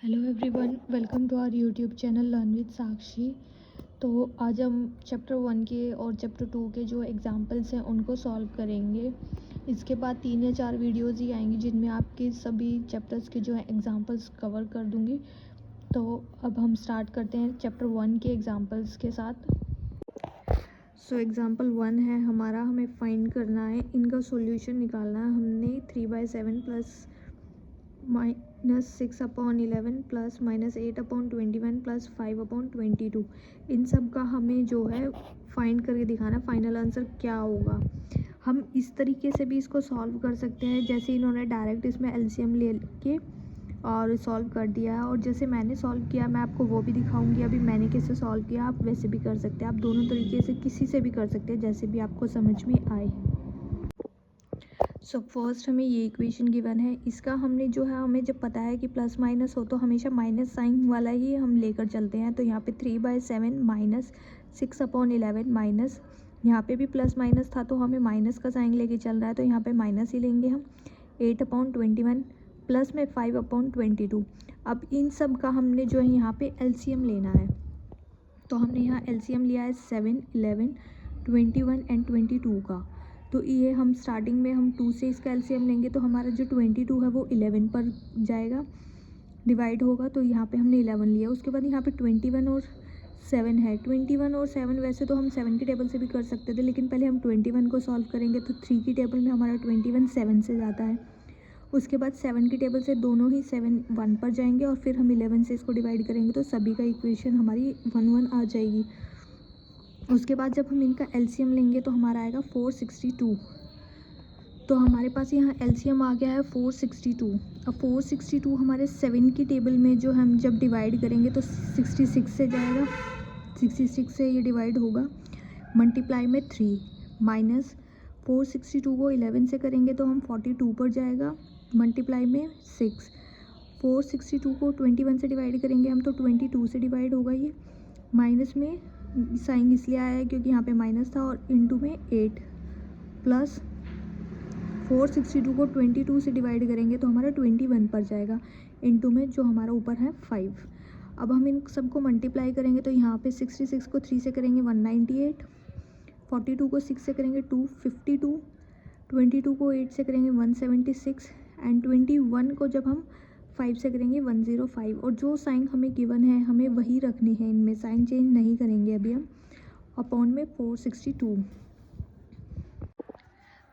Hello everyone, welcome to our YouTube channel learn with Sakshi. तो आज हम चैप्टर 1 के और चैप्टर 2 के जो एग्जांपल्स हैं उनको सॉल्व करेंगे। इसके बाद 3 या 4 वीडियोज़ ही आएंगी जिनमें आपके सभी चैप्टर्स के जो है एग्जांपल्स कवर कर दूंगी। तो अब हम स्टार्ट करते हैं चैप्टर 1 के एग्जांपल्स के साथ। सो एग्जांपल 1 है हमारा, हमें फाइंड करना है, इनका सॉल्यूशन निकालना है। हमने 3/7 प्लस -6/11 प्लस -8/21 प्लस 5/22 इन सब का हमें जो है फाइंड करके दिखाना, फाइनल आंसर क्या होगा। हम इस तरीके से भी इसको सॉल्व कर सकते हैं जैसे इन्होंने डायरेक्ट इसमें एलसीएम ले के और सॉल्व कर दिया है, और जैसे मैंने सॉल्व किया मैं आपको वो भी दिखाऊंगी। अभी मैंने कैसे सॉल्व किया आप वैसे भी कर सकते हैं। आप दोनों तरीके से किसी से भी कर सकते हैं, जैसे भी आपको समझ में आए। सो फर्स्ट हमें ये इक्वेशन गिवन है, इसका हमने जो है, हमें जब पता है कि प्लस माइनस हो तो हमेशा माइनस साइन वाला ही हम लेकर चलते हैं। तो यहाँ पे 3/7 माइनस 6/11 माइनस, यहाँ पे भी प्लस माइनस था तो हमें माइनस का साइन लेके चल रहा है तो यहाँ पे माइनस ही लेंगे हम। 8/21 प्लस में 5/22। अब इन सब का हमने जो है यहाँ पे एलसीएम लेना है, तो हमने यहाँ एलसीएम लिया है 7, 11, 21 एंड 22 का। तो ये हम स्टार्टिंग में हम 2 से इसका एलसीएम लेंगे तो हमारा जो 22 है वो 11 पर जाएगा, डिवाइड होगा। तो यहाँ पे हमने 11 लिया। उसके बाद यहाँ पे 21 और 7 है। 21 और 7 वैसे तो हम 7 की टेबल से भी कर सकते थे, लेकिन पहले हम 21 को सॉल्व करेंगे। तो 3 की टेबल में हमारा 21 7 से जाता है। उसके बाद 7 की टेबल से दोनों ही 7 1 पर जाएंगे और फिर हम 11 से इसको डिवाइड करेंगे तो सभी का इक्वेशन हमारी 1 1 आ जाएगी। उसके बाद जब हम इनका एलसीएम लेंगे तो हमारा आएगा 462। तो हमारे पास यहाँ एलसीएम आ गया है 462। अब 462 हमारे 7 की टेबल में जो हम जब डिवाइड करेंगे तो 66 से जाएगा, 66 से ये डिवाइड होगा, मल्टीप्लाई में 3 माइनस 462 को 11 से करेंगे तो हम 42 पर जाएगा, मल्टीप्लाई में 6। 462 को 21 से डिवाइड करेंगे हम तो 22 से डिवाइड होगा ये, माइनस में साइन इसलिए आया है क्योंकि यहाँ पे माइनस था, और इनटू में 8 प्लस 462 को 22 से डिवाइड करेंगे तो हमारा 21 पर जाएगा, इनटू में जो हमारा ऊपर है 5। अब हम इन सबको मल्टीप्लाई करेंगे तो यहाँ पे 66 को 3 से करेंगे 198, 42 को 6 से करेंगे 252, 22 को 8 से करेंगे 176 एंड 21 को जब हम 5 से करेंगे 105। और जो साइन हमें गिवन है हमें वही रखनी है, इनमें साइन चेंज नहीं करेंगे अभी हम, अपॉन में 462।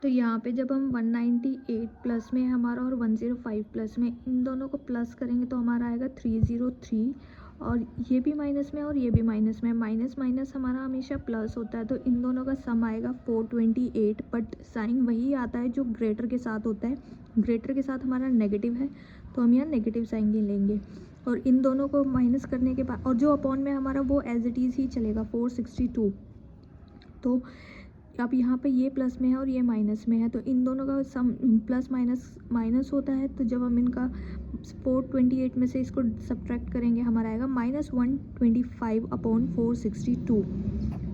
तो यहाँ पे जब हम 198 प्लस में हमारा और 105 प्लस में, इन दोनों को प्लस करेंगे तो हमारा आएगा 303, और ये भी माइनस में और ये भी माइनस में, माइनस माइनस हमारा हमेशा प्लस होता है। तो इन दोनों का सम आएगा 428, बट साइन वही आता है जो ग्रेटर के साथ होता है। ग्रेटर के साथ हमारा नेगेटिव है तो हम यहाँ नेगेटिव साइन ही लेंगे, और इन दोनों को माइनस करने के बाद, और जो अपॉन में हमारा वो एज इट इज़ ही चलेगा 462। तो अब यहाँ पे ये प्लस में है और ये माइनस में है तो इन दोनों का सम प्लस माइनस माइनस होता है। तो जब हम इनका 428 में से इसको सब्ट्रैक्ट करेंगे हमारा आएगा -125/462।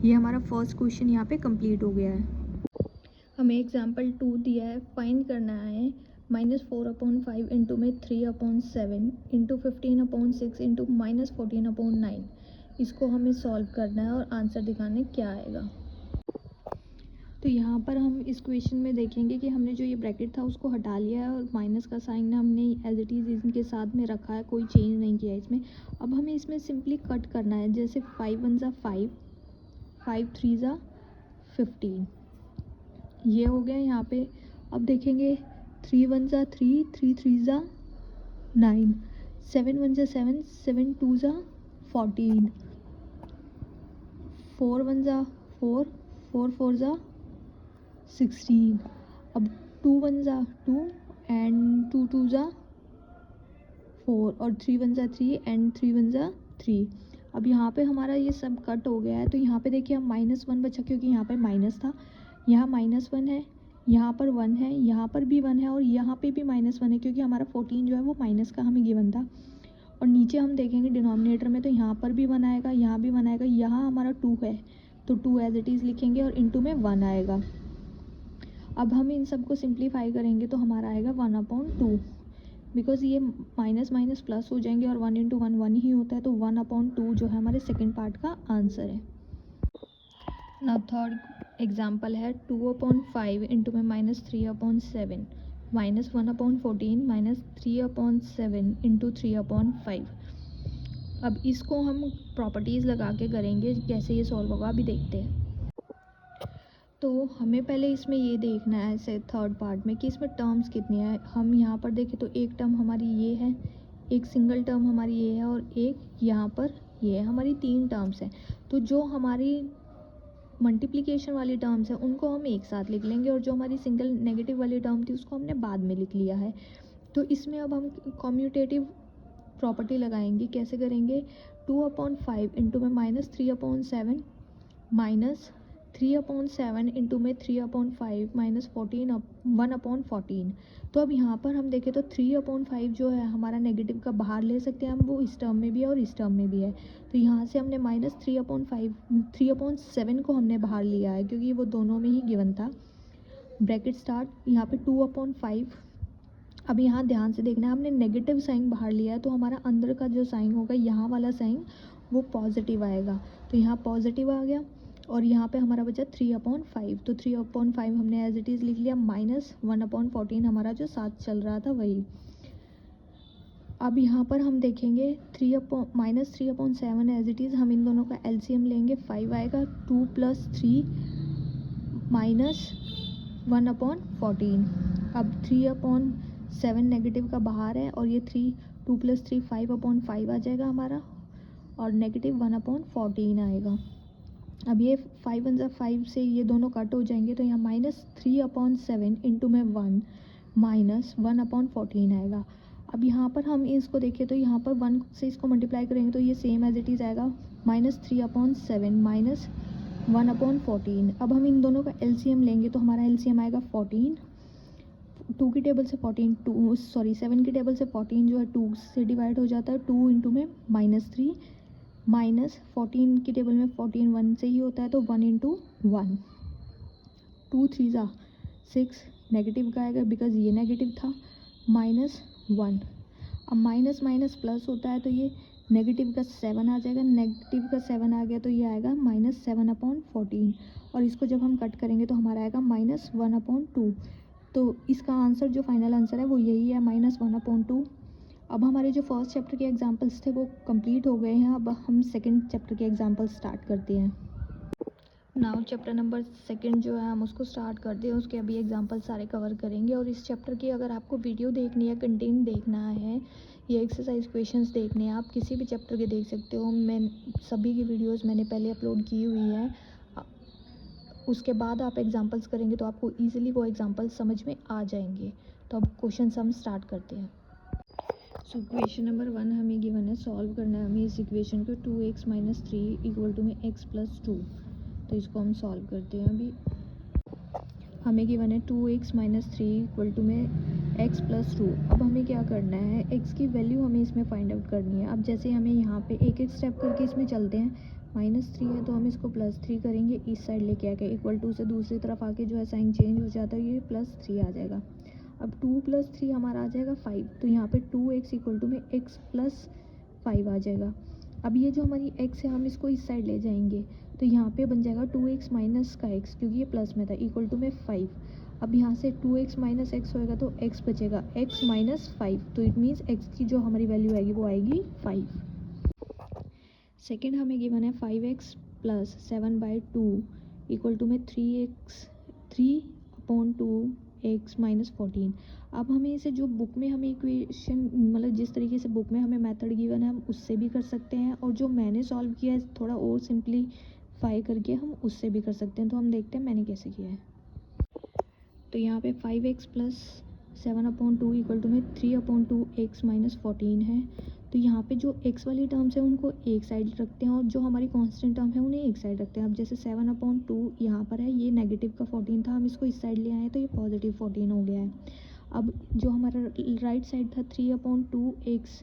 ये हमारा फर्स्ट क्वेश्चन यहाँ पे कंप्लीट हो गया है। हमें एग्जाम्पल 2 दिया है, फाइंड करना है -4/5 इंटू में 3/7 इंटू 15/6 इंटू -14/9। इसको हमें सॉल्व करना है और आंसर दिखाने क्या आएगा। तो यहाँ पर हम इस क्वेश्चन में देखेंगे कि हमने जो ये ब्रैकेट था उसको हटा लिया है और माइनस का साइन हमने एज इट इज़ इनके साथ में रखा है, कोई चेंज नहीं किया है इसमें। अब हमें इसमें सिंपली कट करना है, जैसे 5 1 ज़ा 5, 5 3 ज़ा 15, ये हो गया यहाँ पे। अब देखेंगे 3 1 ज़ा 3, 3 3 ज़ा 9, 7 1 ज़ा 7, 7 2 ज़ा 14, 4 1 ज़ा 4, 4 4 ज़ा 16। अब 2 1 ज़ा 2 एंड 2 2 ज़ा 4, और 3 1 ज़ा 3 एंड 3 1 ज़ा 3। अब यहाँ पे हमारा ये सब कट हो गया है तो यहाँ पे देखिए हम -1 बचा, क्योंकि यहाँ पे माइनस था, यहाँ -1 है, यहाँ पर 1 है, यहाँ पर भी 1 है, और यहाँ पे भी -1 है क्योंकि हमारा 14 जो है वो माइनस का हमें गिवन था। और नीचे हम देखेंगे डिनोमिनेटर में तो यहाँ पर भी 1 आएगा, यहाँ भी 1 आएगा, यहाँ हमारा 2 है तो 2 एज इट इज़ लिखेंगे और इनटू में 1 आएगा। अब हम इन सब को सिंप्लीफाई करेंगे तो हमारा आएगा 1/2। बिकॉज ये माइनस माइनस प्लस हो जाएंगे और 1 इंटू 1 1 ही होता है, तो 1/2 जो है हमारे सेकेंड पार्ट का आंसर है। नाउ थर्ड एग्जाम्पल है 2/5 इंटू में -3/7 -1/14 -3/7 इंटू 3/5। अब इसको हम प्रॉपर्टीज़ लगा के करेंगे, कैसे ये सॉल्व होगा अभी देखते हैं। तो हमें पहले इसमें ये देखना है से थर्ड पार्ट में कि इसमें टर्म्स कितनी है। हम यहाँ पर देखें तो एक टर्म हमारी ये है, एक सिंगल टर्म हमारी ये है और एक यहाँ पर ये है, हमारी 3 टर्म्स हैं। तो जो हमारी मल्टीप्लिकेशन वाली टर्म्स हैं उनको हम एक साथ लिख लेंगे और जो हमारी सिंगल नेगेटिव वाली टर्म थी उसको हमने बाद में लिख लिया है। तो इसमें अब हम कम्यूटेटिव प्रॉपर्टी लगाएंगे। कैसे करेंगे? 2/5 इंटू में -3/7 -3/7 इंटू में 3/5 -14 1/14। तो अब यहाँ पर हम देखें तो 3/5 जो है हमारा नेगेटिव का बाहर ले सकते हैं हम, वो इस टर्म में भी है और इस टर्म में भी है। तो यहाँ से हमने -3/7 को हमने बाहर लिया है क्योंकि वो दोनों में ही गिवन था। ब्रैकेट स्टार्ट यहाँ पे 2/5। अब यहाँ ध्यान से देखना है, हमने नेगेटिव साइन बाहर लिया है तो हमारा अंदर का जो साइन होगा, यहाँ वाला साइन वो पॉजिटिव आएगा। तो यहाँ पॉजिटिव आ गया और यहाँ पे हमारा बचा 3/5। तो 3/5 हमने एज इट इज़ लिख लिया, -1/14 हमारा जो साथ चल रहा था वही। अब यहाँ पर हम देखेंगे -3/7 एज इट इज़, हम इन दोनों का एलसीएम लेंगे, 5 आएगा। 2 + 3 -1/14। अब 3/7 नेगेटिव का बाहर है और ये 2 + 3 5/5 आ जाएगा हमारा और नेगेटिव 1/14 आएगा। अब ये 5 × 5 से ये दोनों कट हो जाएंगे तो यहाँ -3/7 इंटू में 1 -1/14 आएगा। अब यहाँ पर हम इसको देखें तो यहाँ पर 1 से इसको मल्टीप्लाई करेंगे तो ये सेम एज इट इज़ आएगा, -3/7 -1/14। अब हम इन दोनों का एलसीएम लेंगे तो हमारा एलसीएम आएगा 14। 2 की टेबल से 7 की टेबल से 14 जो है 2 से डिवाइड हो जाता है, 2 इंटू में -3 -14 की टेबल में 14 1 से ही होता है तो 1 इंटू 1, 2 3 ज़ा 6 नेगेटिव का आएगा बिकॉज ये नेगेटिव था, -1। अब माइनस माइनस प्लस होता है तो ये नेगेटिव का 7 आ जाएगा, नेगेटिव का 7 आ गया तो ये आएगा -7/14 और इसको जब हम कट करेंगे तो हमारा आएगा -1/2। तो इसका आंसर जो फाइनल आंसर है वो यही है, -1/2। अब हमारे जो फर्स्ट चैप्टर के एग्जांपल्स थे वो कंप्लीट हो गए हैं। अब हम सेकंड चैप्टर के एग्जांपल स्टार्ट करते हैं। नाउ चैप्टर नंबर सेकंड जो है हम उसको स्टार्ट करते हैं, उसके अभी एग्जांपल सारे कवर करेंगे। और इस चैप्टर की अगर आपको वीडियो देखनी है, कंटेंट देखना है, ये एक्सरसाइज क्वेश्चंस देखने हैं, आप किसी भी चैप्टर के देख सकते हो। मैं सभी की वीडियोस मैंने पहले अपलोड की हुई है, उसके बाद आप एग्जांपल्स करेंगे तो आपको ईजिली वो एग्जांपल्स समझ में आ जाएंगे। तो अब क्वेश्चन हम स्टार्ट करते हैं। सो क्वेश्चन नंबर 1 हमें गिवन है, सॉल्व करना है हमें इस इक्वेशन को 2x - 3 इक्वल टू में x + 2। तो इसको हम सॉल्व करते हैं। अभी हमें गिवन है 2x - 3 इक्वल टू में x + 2। अब हमें क्या करना है, x की वैल्यू हमें इसमें फाइंड आउट करनी है। अब जैसे हमें यहाँ पे एक एक स्टेप करके इसमें चलते हैं। -3 है तो हम इसको +3 करेंगे, इस साइड लेके आके इक्वल टू से दूसरी तरफ आके जो है साइन चेंज हो जाता है, ये +3 आ जाएगा। अब 2 + 3 हमारा आ जाएगा 5, तो यहाँ पे 2x इक्वल टू में x + 5 आ जाएगा। अब ये जो हमारी x है हम इसको इस साइड ले जाएंगे तो यहाँ पे बन जाएगा 2x माइनस का x, क्योंकि ये प्लस में था, इक्वल टू में 5। अब यहाँ से 2x माइनस x होएगा तो x बचेगा, x - 5, तो इट मीन्स x की जो हमारी वैल्यू आएगी वो आएगी 5। सेकेंड हमें गिवन है 5x + 7/2 इक्वल टू में 3/2x - 14। अब हमें इसे जो बुक में हमें इक्वेशन, मतलब जिस तरीके से बुक में हमें मेथड गिवन है हम उससे भी कर सकते हैं, और जो मैंने सॉल्व किया है थोड़ा और सिंपलीफाई करके हम उससे भी कर सकते हैं। तो हम देखते हैं मैंने कैसे किया है। तो यहाँ पे 5x + 7/2 इक्वल टू में 3/2x - 14 है। तो यहाँ पे जो x वाली टर्म्स है उनको एक साइड रखते हैं और जो हमारी कांस्टेंट टर्म है उन्हें एक साइड रखते हैं। अब जैसे 7/2 यहाँ पर है, ये नेगेटिव का 14 था, हम इसको इस साइड ले आए तो ये पॉजिटिव 14 हो गया है। अब जो हमारा राइट साइड था 3/2x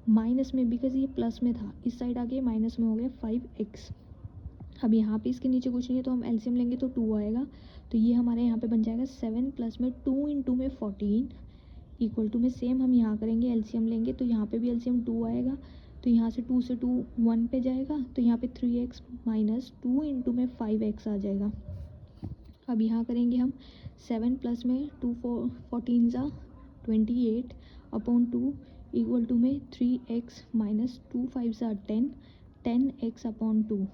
माइनस में, बिकॉज ये प्लस में था, इस साइड आके माइनस में हो गया 5x। अब यहाँ पे इसके नीचे कुछ नहीं है तो हम एलसीएम लेंगे तो 2 आएगा। तो ये हमारे यहाँ पे बन जाएगा 7 प्लस में 2 इंटू में 14 इक्वल टू में सेम हम यहाँ करेंगे, एलसीएम लेंगे तो यहाँ पे भी एलसीएम 2 आएगा, तो यहाँ से 2 से 2 1 पे जाएगा, तो यहाँ पे 3x माइनस 2 इंटू में 5x आ जाएगा। अब यहाँ करेंगे हम 7 प्लस में 2 14 ज़ा 28 अपॉन 2 इक्वल टू में 3x माइनस 2 5 ज़ा 10 10x अपॉन 2।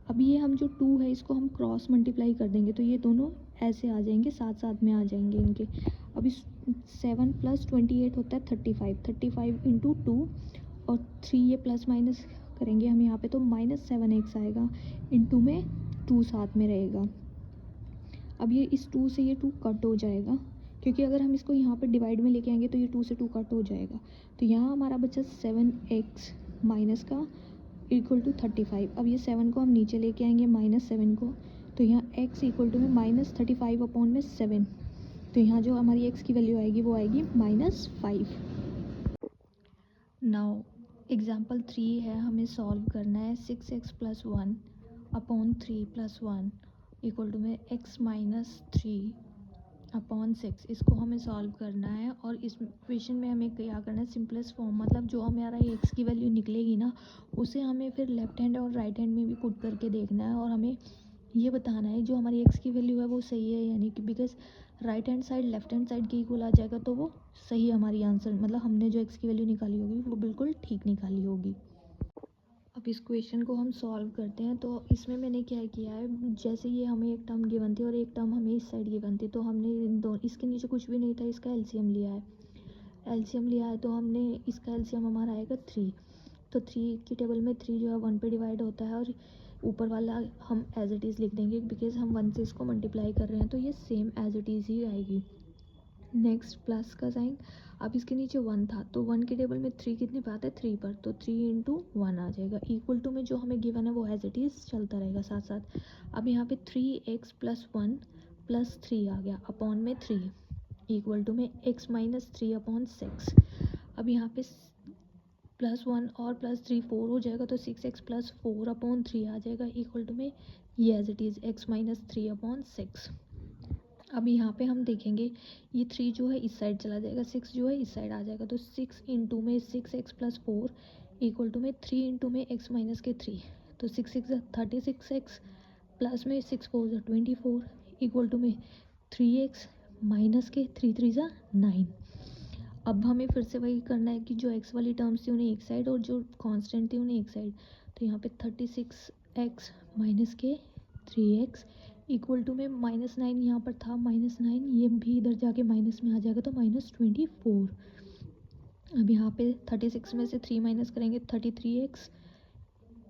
अब ये हम जो 2 है इसको हम क्रॉस मल्टीप्लाई कर देंगे तो ये दोनों ऐसे आ जाएंगे, साथ साथ में आ जाएंगे इनके। अब इस 7 प्लस 28 होता है 35 35 इंटू 2 और 3 ये प्लस माइनस करेंगे हम यहाँ पे तो माइनस 7x आएगा, इंटू में 2 साथ में रहेगा। अब ये इस 2 से ये 2 कट हो जाएगा, क्योंकि अगर हम इसको यहाँ पे डिवाइड में लेके आएंगे तो ये 2 से 2 कट हो जाएगा, तो यहाँ हमारा बचा 7x माइनस का इक्वल टू 35। अब ये 7 को हम नीचे लेके आएंगे माइनस 7 को, तो यहाँ x इक्वल टू में माइनस 35 अपॉन में 7, तो यहाँ जो हमारी x की वैल्यू आएगी वो आएगी -5। नाउ एग्जाम्पल 3 है, हमें सॉल्व करना है 6x plus 1 upon 3 plus 1 equal to में x माइनस 3 अपॉन 6। इसको हमें सॉल्व करना है और इस इक्वेशन में हमें क्या करना है, सिंपलेस्ट फॉर्म, मतलब जो हमारा x की वैल्यू निकलेगी ना उसे हमें फिर लेफ्ट हैंड और राइट हैंड में भी पुट करके देखना है और हमें ये बताना है जो हमारी x की वैल्यू है वो सही है यानी कि, because right hand side left hand side के इक्वल आ जाएगा तो वो सही हमारी आंसर, मतलब हमने जो x की वैल्यू निकाली होगी वो बिल्कुल ठीक निकाली होगी। अब इस क्वेश्चन को हम सॉल्व करते हैं, तो इसमें मैंने क्या किया है, जैसे ये हमें एक टर्म गिवन थी और एक टर्म हमें इस साइड गिवन थी, तो हमने इन दो, इसके नीचे कुछ भी नहीं था, इसका एलसीएम लिया है। एलसीएम लिया है तो हमने इसका एलसीएम हमारा आएगा 3, तो 3 की टेबल में 3 जो है 1 पे डिवाइड होता है और ऊपर वाला हम एज इट इज़ लिख देंगे, बिकॉज हम 1 से इसको मल्टीप्लाई कर रहे हैं तो ये सेम एज इट इज़ ही आएगी। नेक्स्ट प्लस का साइन, अब इसके नीचे 1 था तो 1 के टेबल में 3 कितने पे आता है, 3 पर, तो 3 इंटू 1 आ जाएगा, इक्वल टू में जो हमें गिवन है वो एज इट इज़ चलता रहेगा साथ साथ। अब यहाँ पे 3x प्लस 1 प्लस 3 आ गया अपॉन में 3 इक्वल टू में x माइनस 3 अपॉन 6। अब यहाँ पे प्लस 1 और प्लस 3 4 हो जाएगा तो 6x प्लस 4 अपॉन 3 आ जाएगा, इक्वल टू में ये as it is x minus 3 upon 6। अब यहाँ पे हम देखेंगे ये 3 जो है इस साइड चला जाएगा, 6 जो है इस साइड आ जाएगा, तो 6 इंटू में 6x प्लस 4 इक्वल टू में 3 इंटू में x माइनस के 3, तो 6 6 36x प्लस में 6 4 24 इक्वल टू में 3x माइनस के 3 3 9। अब हमें फिर से वही करना है कि जो x वाली टर्म्स थी उन्हें एक साइड और जो कांस्टेंट थी उन्हें एक साइड, तो यहाँ पे 36x माइनस के 3x इक्वल टू में -9 यहाँ पर था -9, ये भी इधर जाके माइनस में आ जाएगा तो -24। अब यहाँ पे 36 में से 3 माइनस करेंगे 33x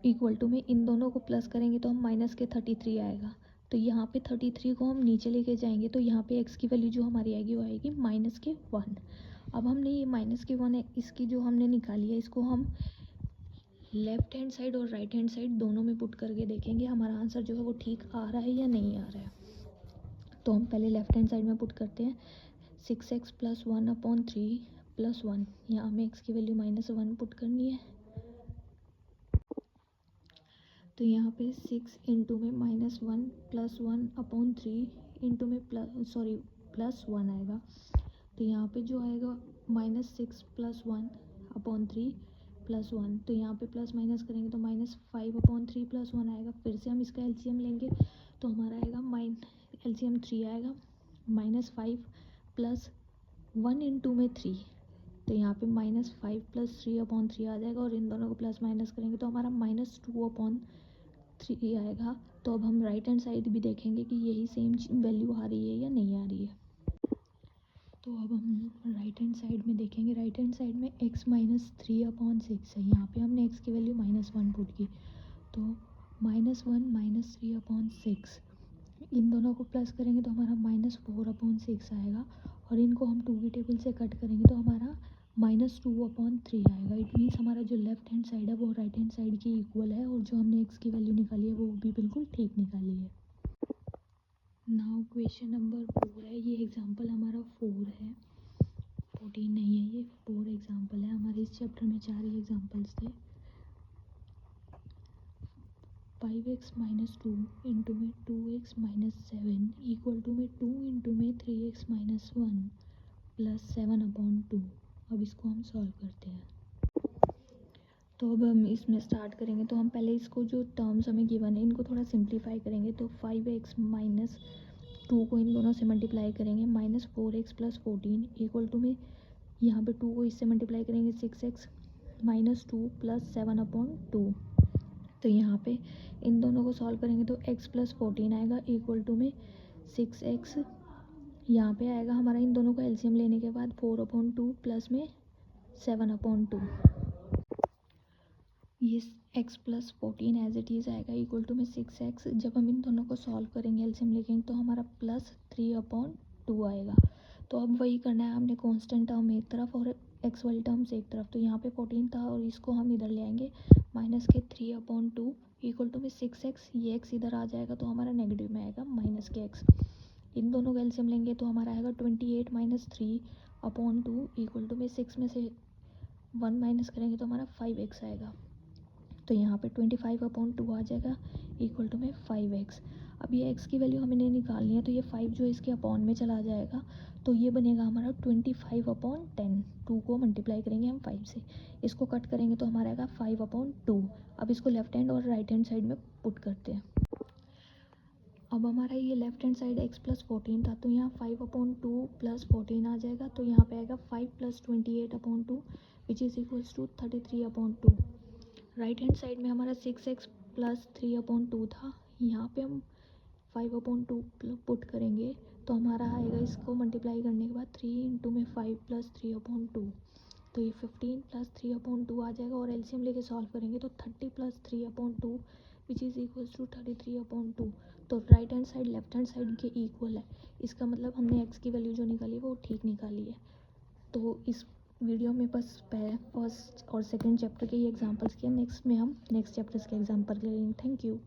इक्वल टू में इन दोनों को प्लस करेंगे तो हम माइनस के 33 आएगा, तो यहाँ पे 33 को हम नीचे लेके जाएंगे तो यहाँ पे x की वैल्यू जो हमारी आएगी वो आएगी -1। अब हमने ये -1 है इसकी जो हमने निकाली है इसको हम लेफ्ट हैंड साइड और राइट हैंड साइड दोनों में पुट करके देखेंगे हमारा आंसर जो है वो ठीक आ रहा है या नहीं आ रहा है। तो हम पहले लेफ्ट हैंड साइड में पुट करते हैं 6x प्लस 1 अपॉन 3 प्लस 1, यहाँ हमें x की वैल्यू -1 पुट करनी है, तो यहाँ पे 6 इंटू में -1 प्लस 1 अपॉन 3 इंटू में प्लस 1 आएगा, तो यहाँ पे जो आएगा -6 प्लस 1 अपॉन 3 प्लस 1, तो यहाँ पे प्लस माइनस करेंगे तो -5 अपॉन 3 प्लस 1 आएगा, फिर से हम इसका एलसीएम लेंगे तो हमारा आएगा एलसीएम 3 आएगा, -5 प्लस 1 इंटू में 3, तो यहाँ पे -5 प्लस 3 अपॉन 3 आ जाएगा और इन दोनों को प्लस माइनस करेंगे तो हमारा -2 अपॉन 3 आएगा। तो अब हम राइट हैंड साइड भी देखेंगे कि यही सेम वैल्यू आ रही है या नहीं आ रही है। तो अब हम राइट हैंड साइड में देखेंगे, राइट हैंड साइड में x माइनस 3 अपॉन 6 है, यहाँ पे हमने x की वैल्यू -1 पुट की, तो -1 माइनस 3 अपॉन 6, इन दोनों को प्लस करेंगे तो हमारा -4 अपॉन 6 आएगा और इनको हम 2 की टेबल से कट करेंगे तो हमारा -2 अपॉन 3 आएगा। इट मीन्स हमारा जो लेफ्ट हैंड साइड है वो राइट हैंड साइड की इक्वल है और जो हमने x की वैल्यू निकाली है वो भी बिल्कुल ठीक निकाली है। नाउ क्वेश्चन नंबर 4 है, ये एग्जांपल हमारा 4 है, 14 नहीं है, ये 4 एग्जांपल है, हमारे इस चैप्टर में 4 ही एग्जांपल्स थे। 5x माइनस 2 इंटू में 2x माइनस 7 इक्वल टू में 2 इंटू में 3x माइनस 1 प्लस 7/2। अब इसको हम सॉल्व करते हैं। तो अब हम इसमें स्टार्ट करेंगे। तो हम पहले इसको जो टर्म्स हमें गिवन है इनको थोड़ा सिंप्लीफाई करेंगे। तो 5x माइनस 2 को इन दोनों से मल्टीप्लाई करेंगे, minus 4x plus 14 equal to में यहाँ पे 2 को इससे मल्टीप्लाई करेंगे 6x माइनस 2 प्लस 7/2। तो यहाँ पे इन दोनों को सॉल्व करेंगे तो x प्लस 14 आएगा इक्वल टू में 6x, यहाँ पे आएगा हमारा इन दोनों को एलसीएम लेने के बाद 4/2 प्लस में 7/2। ये x plus 14 as it is आएगा इक्वल टू में 6x। जब हम इन दोनों को सॉल्व करेंगे एलसीएम लेंगे तो हमारा प्लस 3/2 आएगा। तो अब वही करना है, हमने कांस्टेंट टर्म एक तरफ और x वाली टर्म्स एक तरफ। तो यहाँ पे 14 था और इसको हम इधर ले आएंगे, माइनस के 3/2 इक्वल टू में 6x। ये x इधर आ जाएगा तो हमारा नेगेटिव में आएगा माइनस के x। इन दोनों का एलसीएम लेंगे तो हमारा आएगा 28 माइनस 3/2 इक्वल टू में 6 में से 1 माइनस करेंगे तो हमारा 5x आएगा। तो यहाँ पे 25/2 आ जाएगा इक्वल टू में 5x। अब ये x की वैल्यू हमें निकालनी है तो ये 5 जो इसके अपॉन में चला जाएगा तो ये बनेगा हमारा 25/10। 2 को मल्टीप्लाई करेंगे हम 5 से, इसको कट करेंगे तो हमारा आएगा 5/2। अब इसको लेफ्ट हैंड और राइट हैंड साइड में पुट करते हैं। अब हमारा ये left hand side x plus 14 था तो यहाँ 5/2 प्लस 14 आ जाएगा। तो यहाँ पे आएगा 5 plus 28/2 which is equals to 33/2। Right hand side में हमारा 6x प्लस 3/2 था, यहाँ पे हम 5/2 पुट करेंगे तो हमारा आएगा, इसको मल्टीप्लाई करने के बाद 3 इंटू में 5 प्लस 3/2 तो ये 15 प्लस 3/2 आ जाएगा। और एलसीएम लेके सॉल्व करेंगे तो 30 plus 3/2 which is equals to 33/2। तो right hand side left hand side के इक्वल है, इसका मतलब हमने x की वैल्यू जो निकाली है वो ठीक निकाली है। तो इस वीडियो में बस फर्स्ट और सेकंड चैप्टर के ही एग्जांपल्स किए, नेक्स्ट में हम नेक्स्ट चैप्टर्स के एग्जांपल ले लेंगे। Thank you.